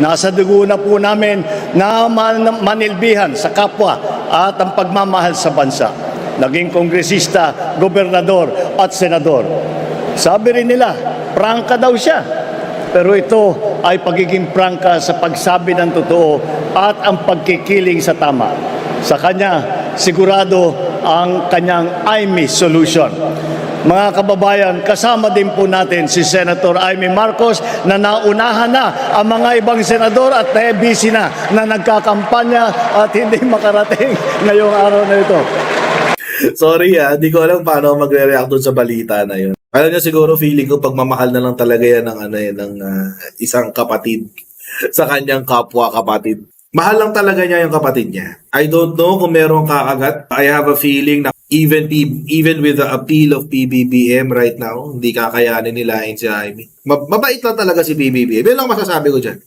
Nasa dugo na po namin na manilbihan sa kapwa at ang pagmamahal sa bansa. Naging kongresista, gobernador at senador. Sabi rin nila, prangka daw siya. Pero ito ay pagiging prangka sa pagsabi ng totoo at ang pagkikiling sa tama. Sa kanya, sigurado ang kanyang Aimee solution. Mga kababayan, kasama din po natin si Senator Aimee Marcos na naunahan na ang mga ibang senador at busy na nagkakampanya at hindi makarating ngayong araw na ito. Sorry hindi ko alam paano magre-react doon sa balita na yun. Alam niyo siguro feeling ko pagmamahal na lang talaga yan ng isang kapatid sa kanyang kapwa kapatid. Mahal lang talaga niya yung kapatid niya. I don't know kung meron kakagat. I have a feeling na even with the appeal of PBBM right now, hindi kakayanin nila si Aimee. Mabait lang talaga si PBBM. Yan lang masasabi ko dyan.